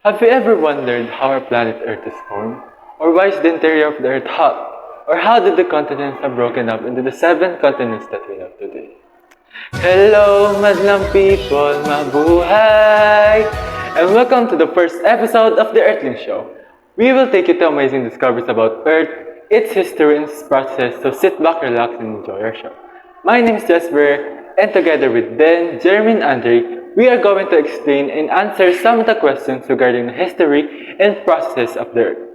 Have you ever wondered how our planet Earth is formed? Or why is the interior of the Earth hot? Or how did the continents are broken up into the 7 continents that we know today? Hello, madlang people, mabuhay! And welcome to the first episode of the Earthlings Show. We will take you to amazing discoveries about Earth, its history and its process, so sit back, relax, and enjoy our show. My name is Jasper, and together with Ben, Jeremy, and Andre, we are going to explain and answer some of the questions regarding the history and process of the Earth.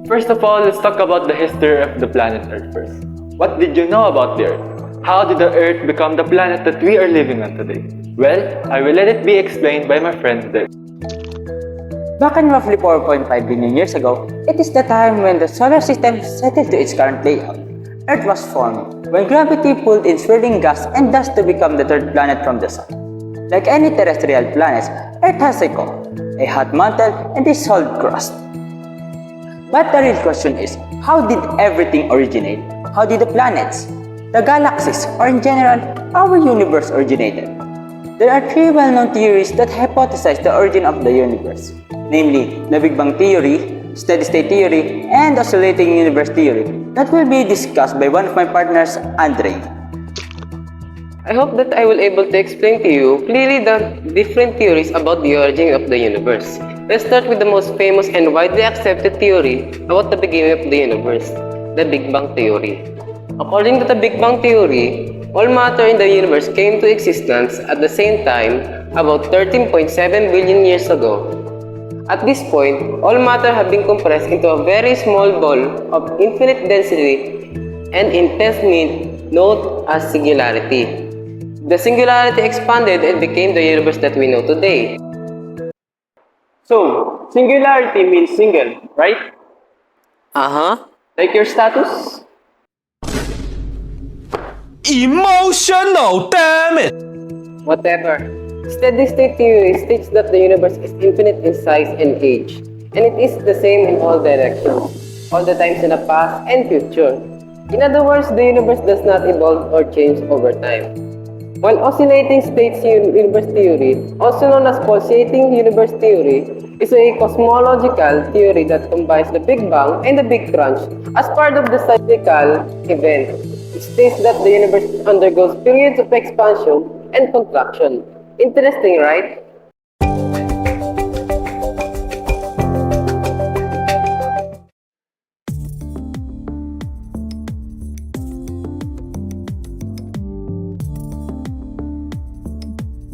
First of all, let's talk about the history of the planet Earth first. What did you know about the Earth? How did the Earth become the planet that we are living on today? Well, I will let it be explained by my friend Dick. Back in roughly 4.5 billion years ago, it is the time when the solar system settled to its current layout. Earth was formed when gravity pulled in swirling gas and dust to become the third planet from the sun. Like any terrestrial planets, Earth has a core, a hot mantle, and a solid crust. But the real question is, how did everything originate? How did the planets, the galaxies, or in general, our universe originated? There are three well-known theories that hypothesize the origin of the universe, namely the Big Bang theory, steady-state theory, and oscillating universe theory that will be discussed by one of my partners, Andre. I hope that I will able to explain to you clearly the different theories about the origin of the universe. Let's start with the most famous and widely accepted theory about the beginning of the universe, the Big Bang theory. According to the Big Bang theory, all matter in the universe came to existence at the same time about 13.7 billion years ago. At this point, all matter have been compressed into a very small ball of infinite density and intense heat known as singularity. The singularity expanded and became the universe that we know today. So, singularity means single, right? Like your status? Emotional, damn it! Whatever. Steady-state theory states that the universe is infinite in size and age, and it is the same in all directions, all the times in the past and future. In other words, the universe does not evolve or change over time. While oscillating states universe theory, also known as pulsating universe theory, is a cosmological theory that combines the Big Bang and the Big Crunch as part of the cyclical event. It states that the universe undergoes periods of expansion and contraction. Interesting, right?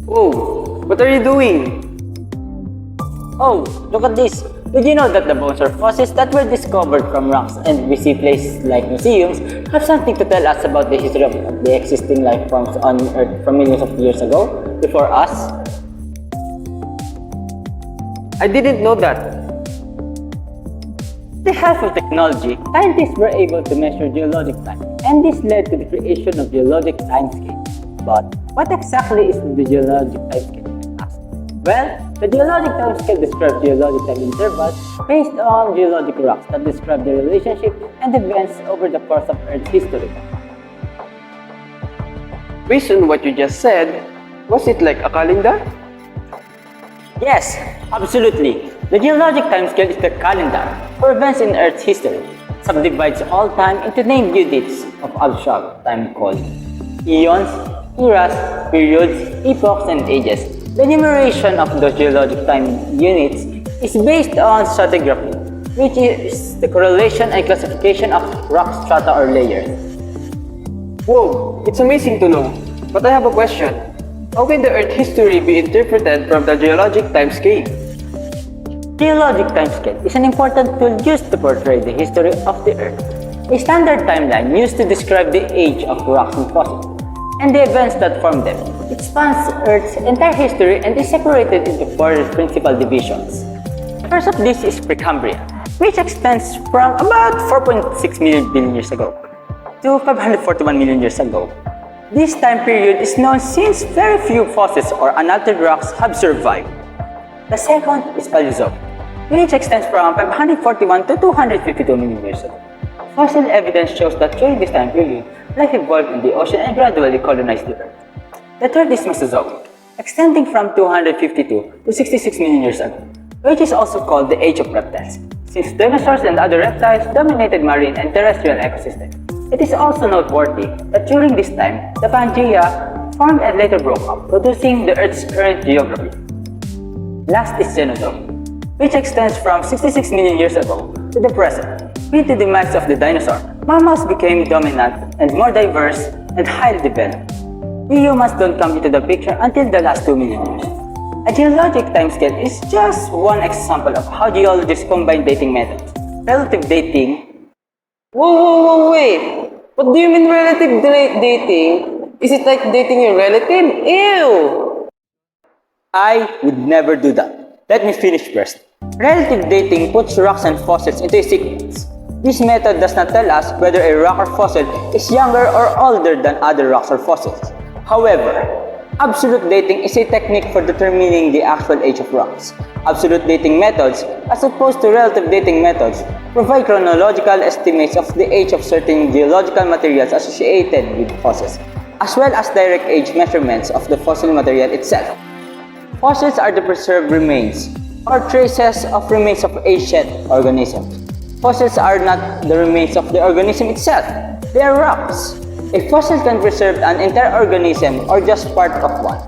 Oh, what are you doing? Oh, look at this! Did you know that the bones or fossils that were discovered from rocks and we see places like museums have something to tell us about the history of the existing life forms on Earth from millions of years ago, before us? I didn't know that. With the help of technology, scientists were able to measure geologic time, and this led to the creation of geologic timescale. But what exactly is the geologic timescale? Well, the geologic timescale describes geologic time intervals based on geologic rocks that describe the relationship and events over the course of Earth's history. Based on what you just said, was it like a calendar? Yes, absolutely. The geologic timescale is the calendar for events in Earth's history. It subdivides all time into named units of abstract time called eons, eras, periods, epochs, and ages. The numeration of those geologic time units is based on stratigraphy, which is the correlation and classification of rock strata or layers. Whoa, it's amazing to know. But I have a question. How can the Earth history be interpreted from the geologic time scale? Geologic timescale is an important tool used to portray the history of the Earth. A standard timeline used to describe the age of rocks and fossils. and the events that form them. It spans Earth's entire history and is separated into four principal divisions. The first of these is Precambrian, which extends from about 4.6 million billion years ago to 541 million years ago. This time period is known since very few fossils or unaltered rocks have survived. The second is Paleozoic, which extends from 541 to 252 million years ago. Fossil evidence shows that during this time period, life evolved in the ocean and gradually colonized the Earth. The third is Mesozoic, extending from 252 to 66 million years ago, which is also called the Age of Reptiles, since dinosaurs and other reptiles dominated marine and terrestrial ecosystems. It is also noteworthy that during this time, the Pangea formed and later broke up, producing the Earth's current geography. Last is Cenozoic, which extends from 66 million years ago to the present. With the demise of the dinosaur, mammals became dominant and more diverse and highly developed. We humans don't come into the picture until the last 2 million years. A geologic timescale is just one example of how geologists combine dating methods. Relative dating. Whoa, wait! What do you mean relative dating? Is it like dating your relative? Ew! I would never do that. Let me finish first. Relative dating puts rocks and fossils into a sequence. This method does not tell us whether a rock or fossil is younger or older than other rocks or fossils. However, absolute dating is a technique for determining the actual age of rocks. Absolute dating methods, as opposed to relative dating methods, provide chronological estimates of the age of certain geological materials associated with fossils, as well as direct age measurements of the fossil material itself. Fossils are the preserved remains, or traces of remains of ancient organisms. Fossils are not the remains of the organism itself, they are rocks. A fossil can preserve an entire organism or just part of one.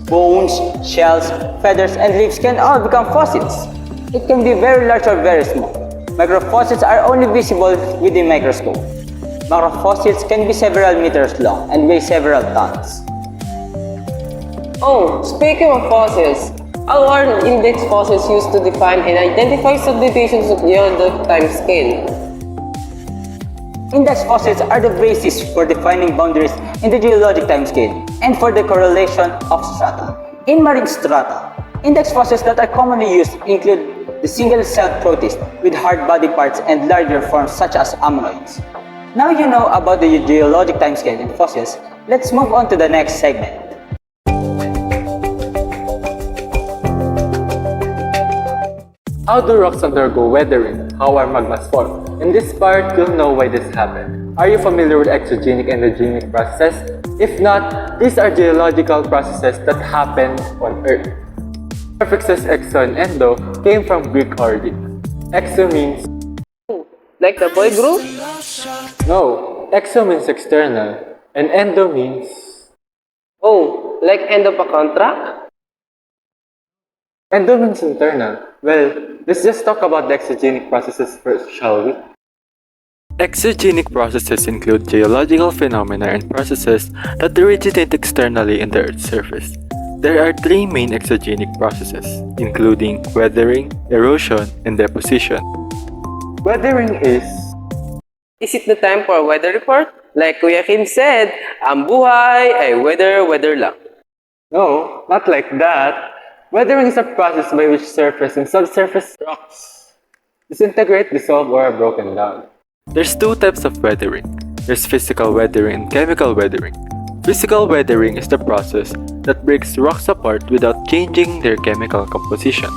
Bones, shells, feathers, and leaves can all become fossils. It can be very large or very small. Microfossils are only visible with a microscope. Macrofossils can be several meters long and weigh several tons. Oh, speaking of fossils, how are index fossils used to define and identify subdivisions of geologic timescale? Index fossils are the basis for defining boundaries in the geologic timescale and for the correlation of strata. In marine strata, index fossils that are commonly used include the single-celled protist with hard body parts and larger forms such as ammonoids. Now you know about the geologic timescale in fossils, let's move on to the next segment. How do rocks undergo weathering? How are magmas formed? In this part, you'll know why this happened. Are you familiar with exogenic and endogenic processes? If not, these are geological processes that happen on Earth. Prefixes exo and endo came from Greek origin. Exo means Like the boy group? no, exo means external, and endo means Oh, like end of a contract? endo means internal. Well, let's just talk about the exogenic processes first, shall we? Exogenic processes include geological phenomena and processes that originate externally in the Earth's surface. There are three main exogenic processes, including weathering, erosion, and deposition. Weathering is Is it the time for a weather report? Like Kuya Kim said, ang buhay ay weather lang. no, not like that. Weathering is a process by which surface and subsurface rocks disintegrate, dissolve, or are broken down. There's two types of weathering. There's physical weathering and chemical weathering. Physical weathering is the process that breaks rocks apart without changing their chemical composition.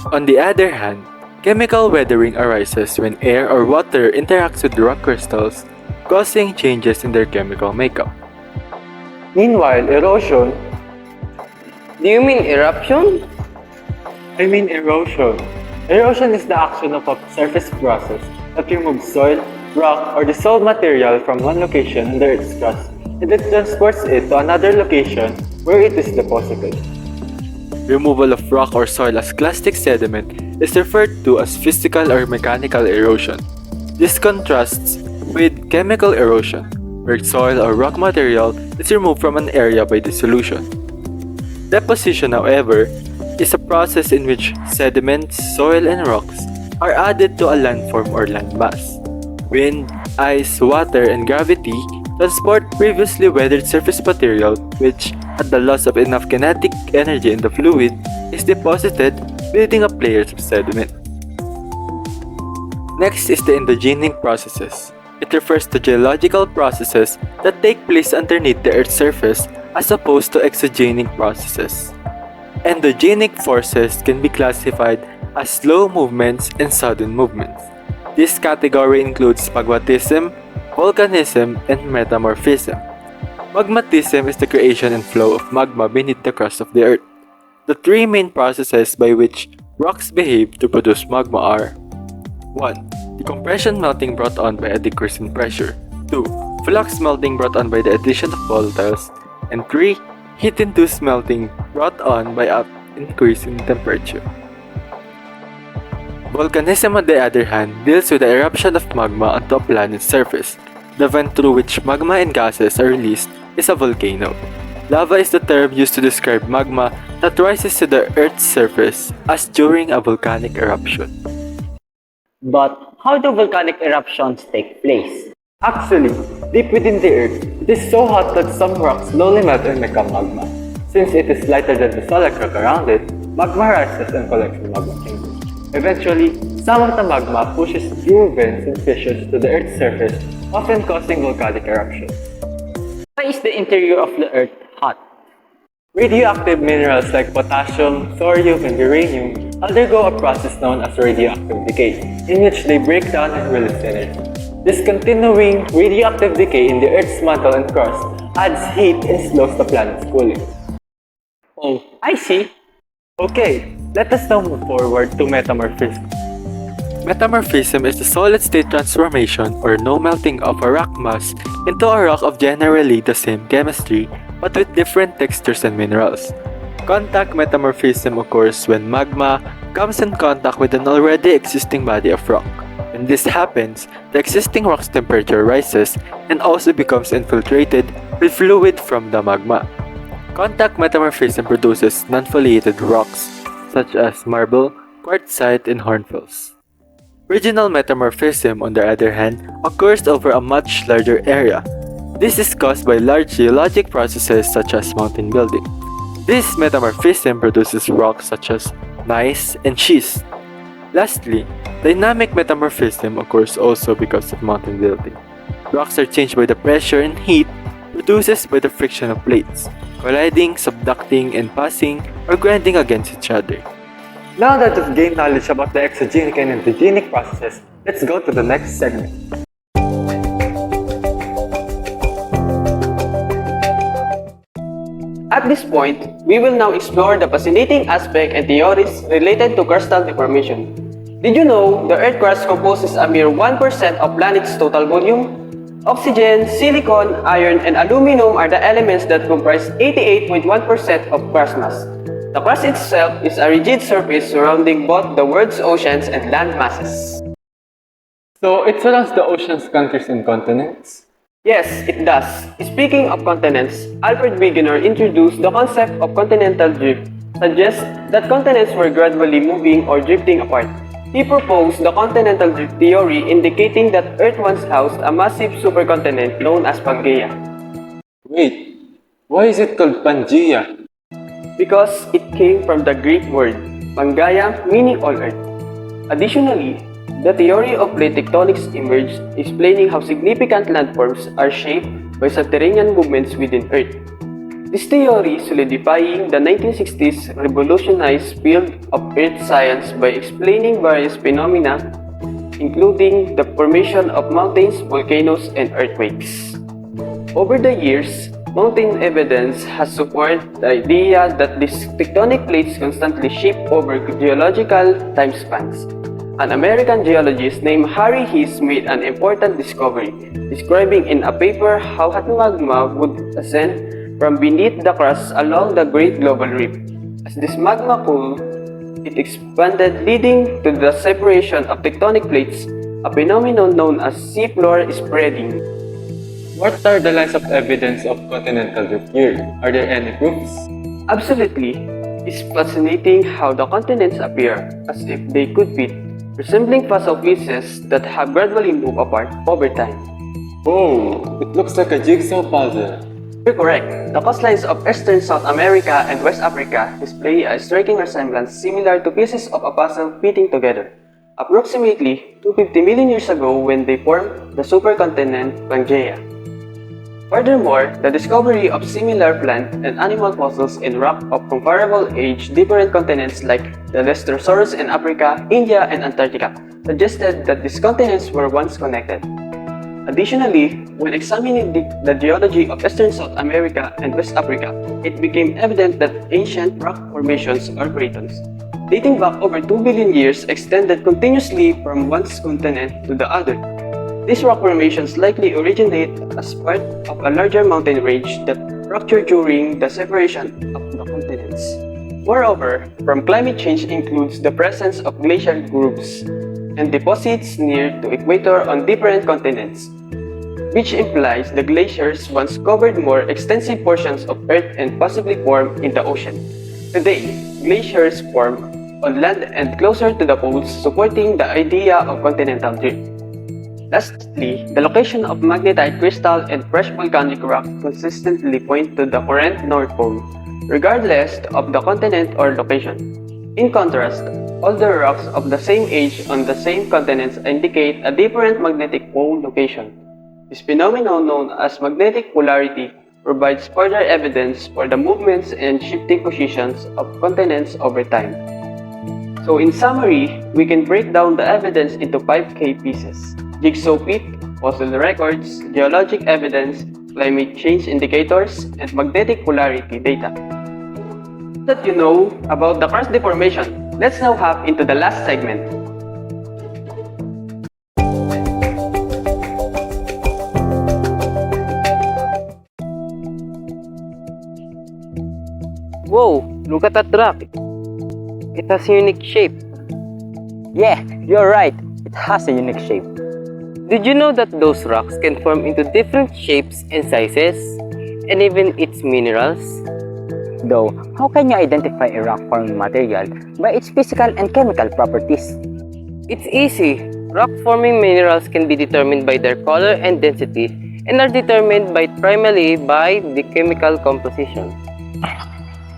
On the other hand, chemical weathering arises when air or water interacts with rock crystals, causing changes in their chemical makeup. Meanwhile, erosion Do you mean eruption? I mean erosion. Erosion is the action of a surface process that removes soil, rock, or dissolved material from one location under its crust and then transports it to another location where it is deposited. Removal of rock or soil as clastic sediment is referred to as physical or mechanical erosion. This contrasts with chemical erosion, where soil or rock material is removed from an area by dissolution. Deposition, however, is a process in which sediments, soil, and rocks are added to a landform or landmass. Wind, ice, water, and gravity transport previously weathered surface material, which, at the loss of enough kinetic energy in the fluid, is deposited, building up layers of sediment. Next is the endogenic processes. It refers to geological processes that take place underneath the Earth's surface as opposed to exogenic processes. Endogenic forces can be classified as slow movements and sudden movements. This category includes magmatism, volcanism, and metamorphism. Magmatism is the creation and flow of magma beneath the crust of the Earth. The three main processes by which rocks behave to produce magma are 1. Decompression melting brought on by a decrease in pressure. 2. Flux melting brought on by the addition of volatiles. And 3. Heat-induced melting brought on by an increase in temperature. Volcanism, on the other hand, deals with the eruption of magma onto a planet's surface. The vent through which magma and gases are released is a volcano. Lava is the term used to describe magma that rises to the Earth's surface as during a volcanic eruption. But how do volcanic eruptions take place? Actually, deep within the Earth, it is so hot that some rocks slowly melt and become magma. Since it is lighter than the solid rock around it, magma rises and collects in magma chambers. Eventually, some of the magma pushes through vents and fissures to the Earth's surface, often causing volcanic eruptions. Why is the interior of the Earth hot? Radioactive minerals like potassium, thorium, and uranium undergo a process known as radioactive decay, in which they break down and release energy. This continuing radioactive decay in the Earth's mantle and crust adds heat and slows the planet's cooling. Oh, I see. Okay, let us now move forward to metamorphism. Metamorphism is the solid-state transformation or no melting of a rock mass into a rock of generally the same chemistry but with different textures and minerals. Contact metamorphism occurs when magma comes in contact with an already existing body of rock. When this happens, the existing rock's temperature rises and also becomes infiltrated with fluid from the magma. Contact metamorphism produces non-foliated rocks such as marble, quartzite, and hornfels. Regional metamorphism, on the other hand, occurs over a much larger area. This is caused by large geologic processes such as mountain building. This metamorphism produces rocks such as gneiss and schist. Lastly, dynamic metamorphism occurs also because of mountain building. Rocks are changed by the pressure and heat produced by the friction of plates, colliding, subducting, and passing or grinding against each other. Now that you've gained knowledge about the exogenic and endogenic processes, let's go to the next segment. At this point, we will now explore the fascinating aspect and theories related to crustal deformation. Did you know the Earth crust composes a mere 1% of planet's total volume? Oxygen, silicon, iron, and aluminum are the elements that comprise 88.1% of crust mass. The crust itself is a rigid surface surrounding both the world's oceans and land masses. So it surrounds the oceans, countries, and continents? Yes, it does. Speaking of continents, Alfred Wegener introduced the concept of continental drift, suggests that continents were gradually moving or drifting apart. He proposed the continental drift theory, indicating that Earth once housed a massive supercontinent known as Pangaea. Wait, why is it called Pangaea? Because it came from the Greek word Pangaea, meaning all Earth. Additionally, the theory of plate tectonics emerged, explaining how significant landforms are shaped by subterranean movements within Earth. This theory, solidifying the 1960s revolutionized field of Earth science by explaining various phenomena, including the formation of mountains, volcanoes, and earthquakes. Over the years, mountain evidence has supported the idea that these tectonic plates constantly shift over geological time spans. An American geologist named Harry Hess made an important discovery, describing in a paper how hot magma would ascend from beneath the crust along the Great Global Rift. As this magma cooled, it expanded, leading to the separation of tectonic plates, a phenomenon known as seafloor spreading. What are the lines of evidence of continental drift here? Are there any proofs? Absolutely. It's fascinating how the continents appear as if they could fit, resembling puzzle pieces that have gradually moved apart over time. Oh, it looks like a jigsaw puzzle. You're correct. The coastlines of eastern South America and West Africa display a striking resemblance similar to pieces of a puzzle fitting together. Approximately 250 million years ago when they formed the supercontinent Pangaea. Furthermore, the discovery of similar plant and animal fossils in rock of comparable age different continents like the Lestrosaurus in Africa, India, and Antarctica suggested that these continents were once connected. Additionally, when examining the geology of Eastern South America and West Africa, it became evident that ancient rock formations or cratons, dating back over 2 billion years, extended continuously from one continent to the other. These rock formations likely originate as part of a larger mountain range that fractured during the separation of the continents. Moreover, from climate change includes the presence of glacial grooves and deposits near the equator on different continents, which implies the glaciers once covered more extensive portions of Earth and possibly formed in the ocean. Today, glaciers form on land and closer to the poles, supporting the idea of continental drift. Lastly, the location of magnetite crystal and fresh volcanic rock consistently point to the current North Pole, regardless of the continent or location. In contrast, older rocks of the same age on the same continents indicate a different magnetic pole location. This phenomenon, known as magnetic polarity, provides further evidence for the movements and shifting positions of continents over time. So in summary, we can break down the evidence into 5 key pieces: jigsaw peak, fossil records, geologic evidence, climate change indicators, and magnetic polarity data. That you know about the crust deformation, let's now hop into the last segment. Whoa, look at that rock. It has a unique shape. Yeah, you're right. It has a unique shape. Did you know that those rocks can form into different shapes and sizes, and even its minerals? Though, how can you identify a rock-forming material by its physical and chemical properties? It's easy. Rock-forming minerals can be determined by their color and density, and are determined primarily by the chemical composition.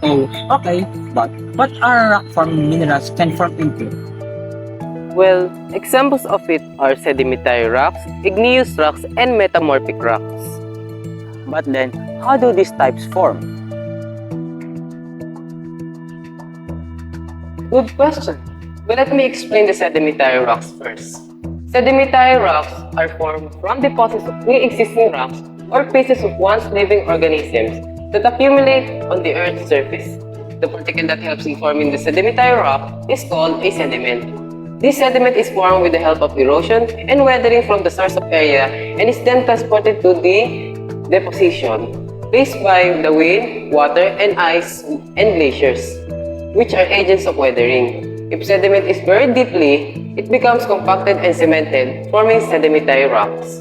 Oh, okay. But what are rock-forming minerals can form into? Well, examples of it are sedimentary rocks, igneous rocks, and metamorphic rocks. But then, how do these types form? Good question. But let me explain the sedimentary rocks first. Sedimentary rocks are formed from deposits of pre-existing rocks or pieces of once living organisms that accumulate on the Earth's surface. The particle that helps in forming the sedimentary rock is called a sediment. This sediment is formed with the help of erosion and weathering from the source of area and is then transported to the deposition, placed by the wind, water, and ice and glaciers, which are agents of weathering. If sediment is buried deeply, it becomes compacted and cemented, forming sedimentary rocks.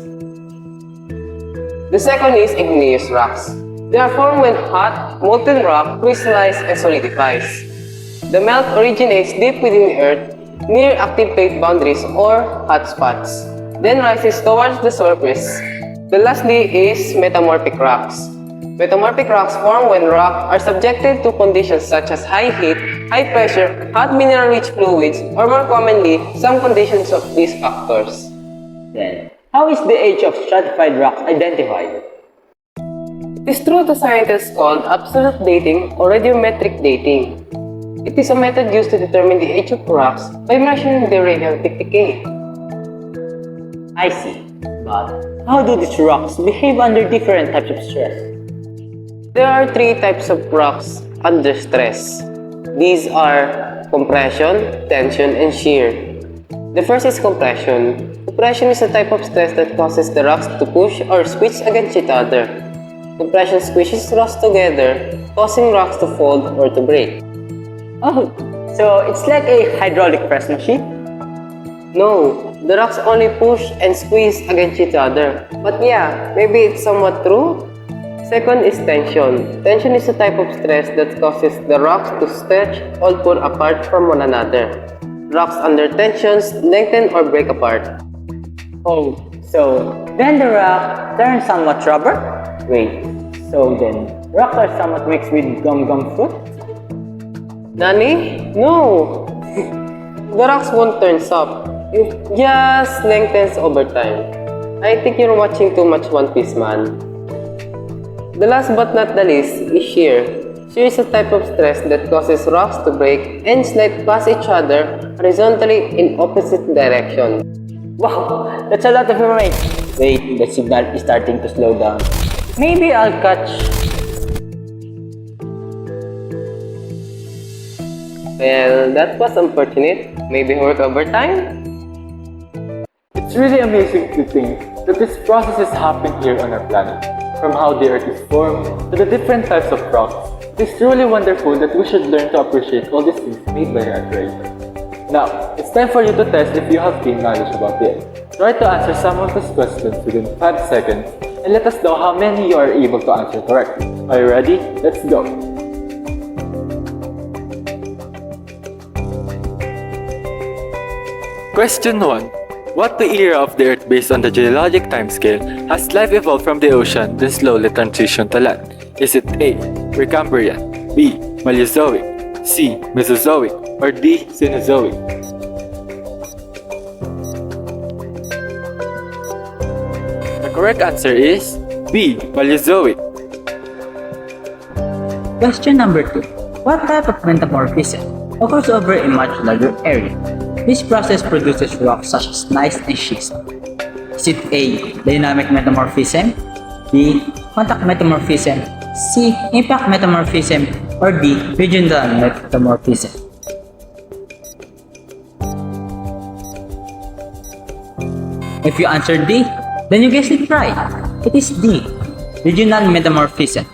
The second is igneous rocks. They are formed when hot, molten rock crystallizes and solidifies. The melt originates deep within the earth, near active plate boundaries or hotspots, then rises towards the surface. The lastly is metamorphic rocks. Metamorphic rocks form when rocks are subjected to conditions such as high heat, high pressure, hot mineral-rich fluids, or more commonly, some conditions of these factors. Then, how is the age of stratified rocks identified? It is through the scientists called absolute dating or radiometric dating. It is a method used to determine the age of rocks by measuring their radioactive decay. I see. But how do these rocks behave under different types of stress? There are 3 types of rocks under stress. These are compression, tension, and shear. The first is compression. Compression is a type of stress that causes the rocks to push or squeeze against each other. Compression squishes rocks together, causing rocks to fold or to break. Oh, so it's like a hydraulic press machine? No, the rocks only push and squeeze against each other. But yeah, maybe it's somewhat true. Second is tension. Tension is a type of stress that causes the rocks to stretch or pull apart from one another. Rocks under tensions lengthen or break apart. Oh, So, then the rock turns somewhat rubber? Wait, so then, rocks are somewhat mixed with gum fruit? Nani? No! The rocks won't turn soft. It just lengthens over time. I think you're watching too much One Piece, man. The last but not the least is shear. Shear is a type of stress that causes rocks to break and slide past each other horizontally in opposite direction. Wow, that's a lot of information. Wait, the signal is starting to slow down. Maybe I'll catch. Well, that was unfortunate. Maybe work overtime? It's really amazing to think that this process is happening here on our planet. From how the Earth is formed to the different types of rocks. It's truly wonderful that we should learn to appreciate all these things made by our Creator. Now, it's time for you to test if you have gained knowledge about the Earth. Try to answer some of these questions within 5 seconds and let us know how many you are able to answer correctly. Are you ready? Let's go! Question 1. What the era of the Earth based on the geologic timescale has life evolved from the ocean then slowly transitioned to land? Is it A. Precambrian, B. Paleozoic, C. Mesozoic, or D. Cenozoic? The correct answer is B. Paleozoic. Question number 2. What type of metamorphism occurs over a much larger area? This process produces rocks such as gneiss and schist. Is it A. Dynamic metamorphism, B. Contact metamorphism, C. Impact metamorphism, or D. Regional metamorphism? If you answered D, then you guessed it right. It is D. Regional metamorphism.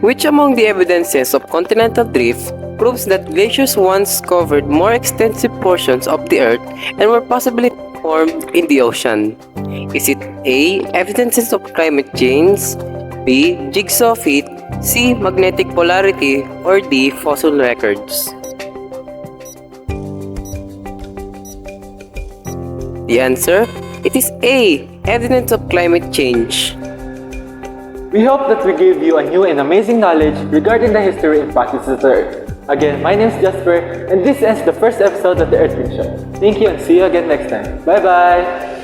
Which among the evidences of continental drift proves that glaciers once covered more extensive portions of the Earth and were possibly formed in the ocean? Is it A. Evidences of climate change, B. Jigsaw feet, C. Magnetic polarity, or D. Fossil records? The answer? It is A. Evidence of climate change. We hope that we gave you a new and amazing knowledge regarding the history and practices of the Earth. Again, my name is Jasper, and this ends the first episode of the Earthlings Show. Thank you and see you again next time. Bye-bye!